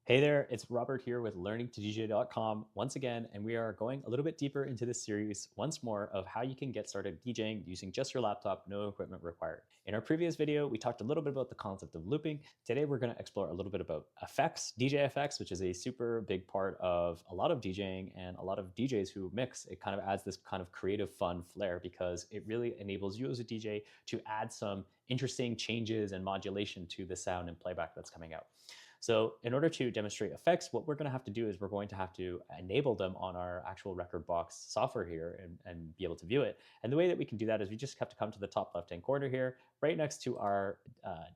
Hey there, it's Robert here with learningtodj.com once again, and we are going a little bit deeper into this series once more of how you can get started DJing using just your laptop, no equipment required. In our previous video, we talked a little bit about the concept of looping. Today, we're going to explore a little bit about effects, DJ effects, which is a super big part of a lot of DJing and a lot of DJs who mix. It kind of adds this kind of creative fun flair because it really enables you as a DJ to add some interesting changes and modulation to the sound and playback that's coming out. So in order to demonstrate effects, what we're going to have to do is we're going to have to enable them on our actual Rekordbox software here and be able to view it. And the way that we can do that is we just have to come to the top left-hand corner here, right next to our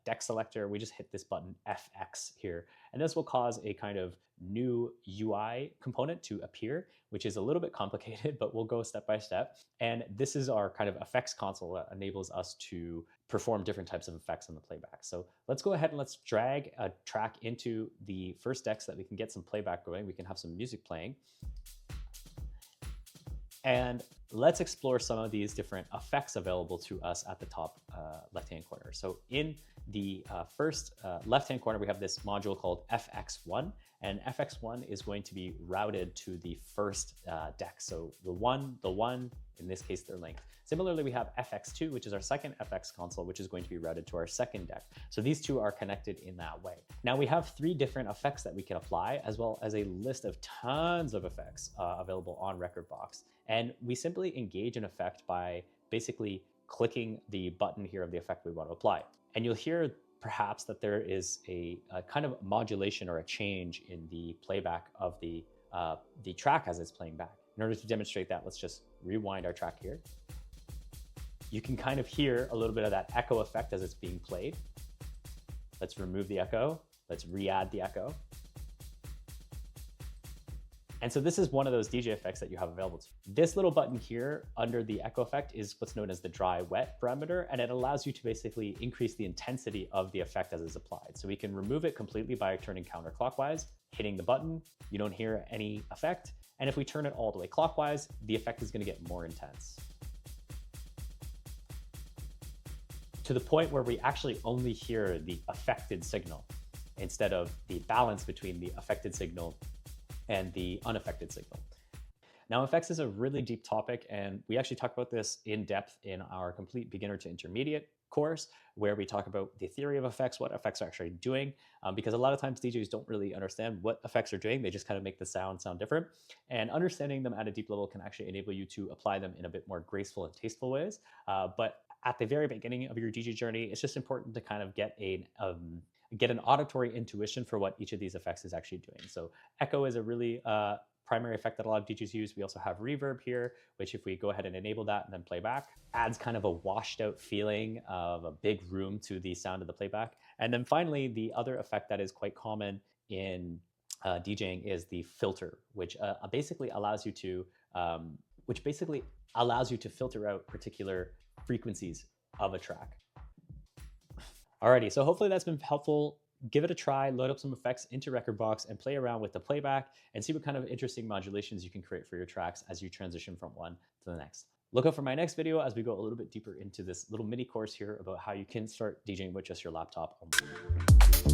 deck selector. We just hit this button FX here. And this will cause a kind of new UI component to appear, which is a little bit complicated, but we'll go step by step. And this is our kind of effects console that enables us to perform different types of effects on the playback. So let's go ahead and let's drag a track into the first deck so that we can get some playback going. We can have some music playing. And let's explore some of these different effects available to us at the top left-hand corner. So in the first left-hand corner, we have this module called FX1, and FX1 is going to be routed to the first deck. So the one, in this case, they're linked. Similarly, we have FX2, which is our second FX console, which is going to be routed to our second deck. So these two are connected in that way. Now we have three different effects that we can apply, as well as a list of tons of effects available on Rekordbox. And we simply engage an effect by basically clicking the button here of the effect we want to apply. And you'll hear perhaps that there is a kind of modulation or a change in the playback of the track as it's playing back. In order to demonstrate that, let's just rewind our track here. You can kind of hear a little bit of that echo effect as it's being played. Let's remove the echo. Let's re-add the echo. And so this is one of those DJ effects that you have available to you. This little button here under the echo effect is what's known as the dry-wet parameter, and it allows you to basically increase the intensity of the effect as it's applied. So we can remove it completely by turning counterclockwise, hitting the button, you don't hear any effect. And if we turn it all the way clockwise, the effect is going to get more intense, to the point where we actually only hear the affected signal instead of the balance between the affected signal and the unaffected signal. Now, effects is a really deep topic, and we actually talk about this in depth in our complete beginner to intermediate course, where we talk about the theory of effects, what effects are actually doing, because a lot of times DJs don't really understand what effects are doing. They just kind of make the sound different. And understanding them at a deep level can actually enable you to apply them in a bit more graceful and tasteful ways. But at the very beginning of your DJ journey, it's just important to kind of get an auditory intuition for what each of these effects is actually doing. So echo is a really primary effect that a lot of DJs use. We also have reverb here, which if we go ahead and enable that and then play back, adds kind of a washed out feeling of a big room to the sound of the playback. And then finally, the other effect that is quite common in DJing is the filter, which basically allows you to filter out particular frequencies of a track. Alrighty, so hopefully that's been helpful. Give it a try, load up some effects into Rekordbox and play around with the playback and see what kind of interesting modulations you can create for your tracks as you transition from one to the next. Look out for my next video as we go a little bit deeper into this little mini course here about how you can start DJing with just your laptop only.